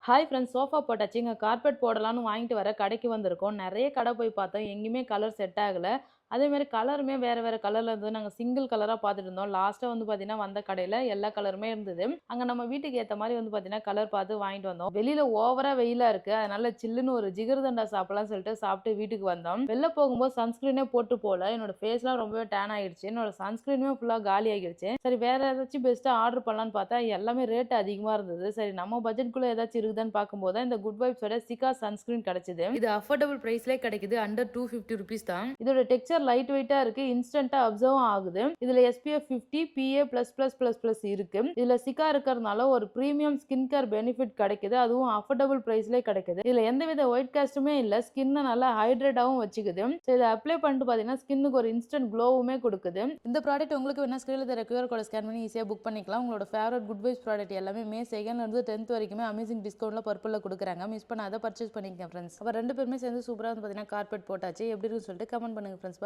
Hi friends, sofa போட்டாச்சு. இங்க carpet போடலான்னு வாங்கிட்டு வர கடைக்கு வந்திருக்கோம். நெறைய கடை போய் பார்த்தோம். எங்கேயுமே கலர் செட் ஆகல. அதேமாரி கலருமே வேற வேற கலர்ல இருந்தது. நாங்க சிங்கிள் கலரா பார்த்துட்டு இருந்தோம். லாஸ்ட்டா வந்து பார்த்தீங்கன்னா, வந்த கடையில எல்லா கலருமே இருந்தது. அங்க நம்ம வீட்டுக்கு ஏத்த மாரி வந்து பார்த்தீங்கன்னா, கலர் பார்த்து வாங்கிட்டு வந்தோம். வெளியில ஓவரா வெயிலா இருக்கு. அதனால சில்லுன்னு ஒரு ஜிகர்தண்டா சாப்பிடலாம்னு சொல்லிட்டு சாப்பிட்டு வீட்டுக்கு வந்தோம். வெளில போகும்போது சன்ஸ்கிரீனே போட்டு போல. என்னோட ஃபேஸ்லாம் ரொம்பவே டேன் ஆயிடுச்சு. என்னோட சன்ஸ்கிரீனுமே ஃபுல்லா காலி ஆகிடுச்சு. சரி வேற ஏதாச்சும் பெஸ்ட்டா ஆர்டர் பண்ணலான்னு பார்த்தா, எல்லாமே ரேட் அதிகமா இருந்தது. சரி நம்ம பட்ஜெட்குள்ள ஏதாச்சும் இருக்குதான்னு பார்க்கும்போது தான் இந்த குட் வைப்ஸோட சிகா சன்ஸ்கிரீன் கிடைச்சது. இது அஃபோர்டபுள் பிரைஸ்லயே கிடைக்குது. அண்டர் 250 ரூபீஸ் தான். இதோட டெக்ஸ்சர் லைட் வெயிட்டா இருக்கு. இன்ஸ்டன்ட்டா அப்சர்வ் ஆகுது. இதுல SPF 50 PA++++ இருக்கு. இதுல சிகா இருக்கறதுனால ஒரு பிரீமியம் ஸ்கின் கேர் பெனிஃபிட் கிடைக்குது. அதுவும் அஃபோர்டபுள் பிரைஸ்லயே கிடைக்குது. இதுல எந்தவித ஒயிட் காஸ்ட்டுமே இல்ல. ஸ்கின்ன நல்லா ஹைட்ரேட்டாவும் வச்சுக்குது. சோ இத அப்ளை பண்ணிட்டு பாத்தீங்கன்னா ஸ்கின்னுக்கு ஒரு இன்ஸ்டன்ட் க்ளோவுமே கொடுக்குது. இந்த ப்ராடக்ட் உங்களுக்கு வேணா ஸ்கிரீன்ல தர QR கோட ஸ்கேன் பண்ணி ஈஸியா புக் பண்ணிக்கலாம். உங்களோட ஃபேவரட் குட் வைப்ஸ் ப்ராடக்ட் எல்லாமே மே 2ல இருந்து 10th வரைக்குமே அமேசிங் டிஸ்கவுண்ட்ல பர்பிள்ல கொடுக்குறாங்க. மிஸ் பண்ணாத பர்ச்சேஸ் பண்ணிக்கங்க ஃப்ரெண்ட்ஸ். அப்ப ரெண்டு பேருமே சேர்ந்து சூப்பரா வந்து பாத்தீங்கன்னா கார்பெட் போட்டாச்சு. எப்படி இருக்குன்னு சொல்லிட்டு கமெண்ட் பண்ணுங்க ஃப்ரெண்ட்ஸ்.